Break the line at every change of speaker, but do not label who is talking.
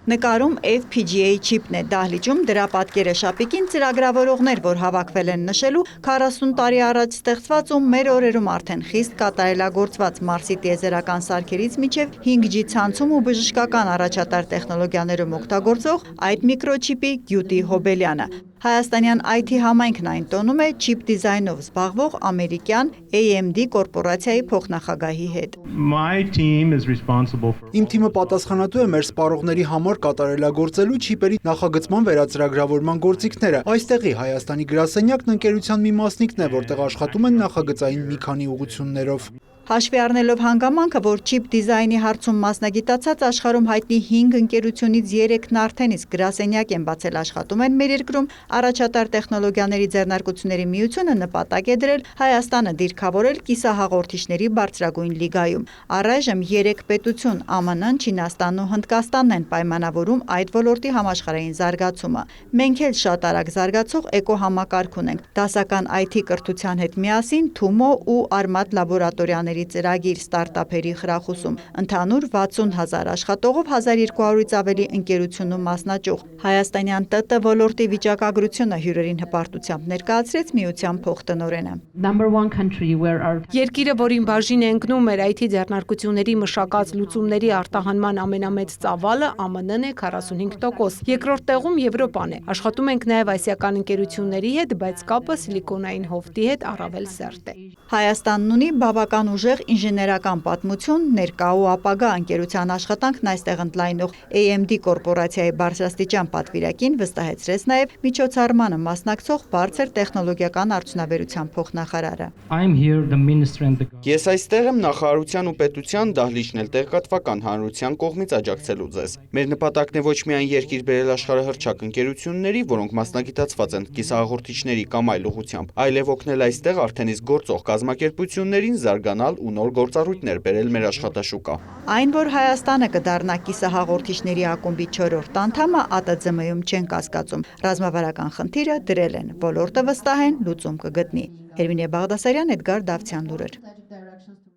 Նկարում FPGA չիպն է, դահլիճում դրա պատկերը շապիկին ծրագրավորողներ, որ հավաքվել են նշելու 40 տարի առաջ ստեղծված ու մեր օրերում արդեն խիստ կատարելագործված Մարսի տիեզերական սարքերից մինչև 5G ցանցում ու բժշկական առաջատար տեխնոլոգիաներում օգտագործող այդ միկրոչիպի Գյուտի Հոբելյանը։ Հայաստանյան IT համայնքն այն տոնում է չիպ դիզայնով զբաղվող ամերիկյան AMD կորպորացիայի փոխնախագահի հետ։
Իմ թիմը պատասխանատու է մեր սպառողների համար կատարելագործելու չիպերի նախագծման վերածրագրավորման գործիքները։ Այստեղի Հայաստանի գրասենյակն ընկերության մի մասնիկն է, որտեղ աշխատում են նախագծային մի քանի ուղղություններով։
Հաշվի առնելով հանգամանքը, որ չիպ դիզայնի հարցում մասնագիտացած աշխարհում հայտնի 5 ընկերությունից 3-ն արդեն իսկ գրասենյակ են բացել աշխատում են մեր երկրում, առաջատար տեխնոլոգիաների ձեռնարկությունների միությունը նպատակ է դրել Հայաստանը դիրքավորել կիսահաղորդիչների բարձրագույն լիգայում։ Առայժմ 3 պետություն ԱՄՆ-ն, Չինաստանն ու Հնդկաստանն են պայմանավորում այդ ոլորտի համաշխարհային զարգացումը։ Մենք էլ շատ արագ զարգացող էկոհամակարգ ունենք։ Դասական IT կրթության հետ միասին Թումո ու Արմատ լաբորատորիաների ծրագիր ստարտափերի խրախուսում, ընդհանուր 60,000 աշխատողով 1200-ից ավելի ընկերությունում մասնաճյուղ։ Հայաստանյան ՏՏ ոլորտի վիճակագրությունը հյուրերին հպարտությամբ ներկայացրեց միության փոխտնօրենը։
Երկիրը, որին բաժին է ընկնում մեր IT ձեռնարկությունների մշակած լուծումների արտահանման ամենամեծ ծավալը, ԱՄՆ-ն է 45%, երկրորդ տեղում Եվրոպան է։ Աշխատում ենք նաև ասիական ընկերությունների հետ, բայց կապը Սիլիկոնային հովտի հետ առավել սերտ է։
Հայաստանն ունի բավական ուժեղ ինժեներական պատմություն, ներկա ու ապագա ընկերության աշխատանքն այստեղ ընդլայնող AMD կորպորացիայի բարձրաստիճան պատվիրակին վստահեցրեց նաև միջոցառմանը մասնակցող բարձր տեխնոլոգիական արդյունաբերության փոխնախարարը։
Ես այստեղ եմ նախարարության ու պետության, դահլիճն էլ տեղեկատվական հանրության կողմից աջակցելու ձեզ։ Մեր նպատակն է ոչ միայն երկիր բերել աշխարհահռչակ ընկերությունների, որոնք մասնագիտացված են կիսահաղորդիչների կամ այլ ուղղությամբ, այլև օգնել այստեղ արդեն իսկ գործող կազմակերպություններին զարգանալ ու նոր գործառույթներ բերել մեր աշխատաշուկա։
Այն, որ Հայաստանը կդառնա կիսահաղորդիչների ակումբի 4-րդ անդամը, ԱՏԶՄ-ում չեն կասկածում։ Ռազմավարական խնդիրը դրել են, ոլորտը վստահ են լուծում կգտնի։ Հերմինե Բաղդասարյան, Էդգար Դավթյան, լուրեր։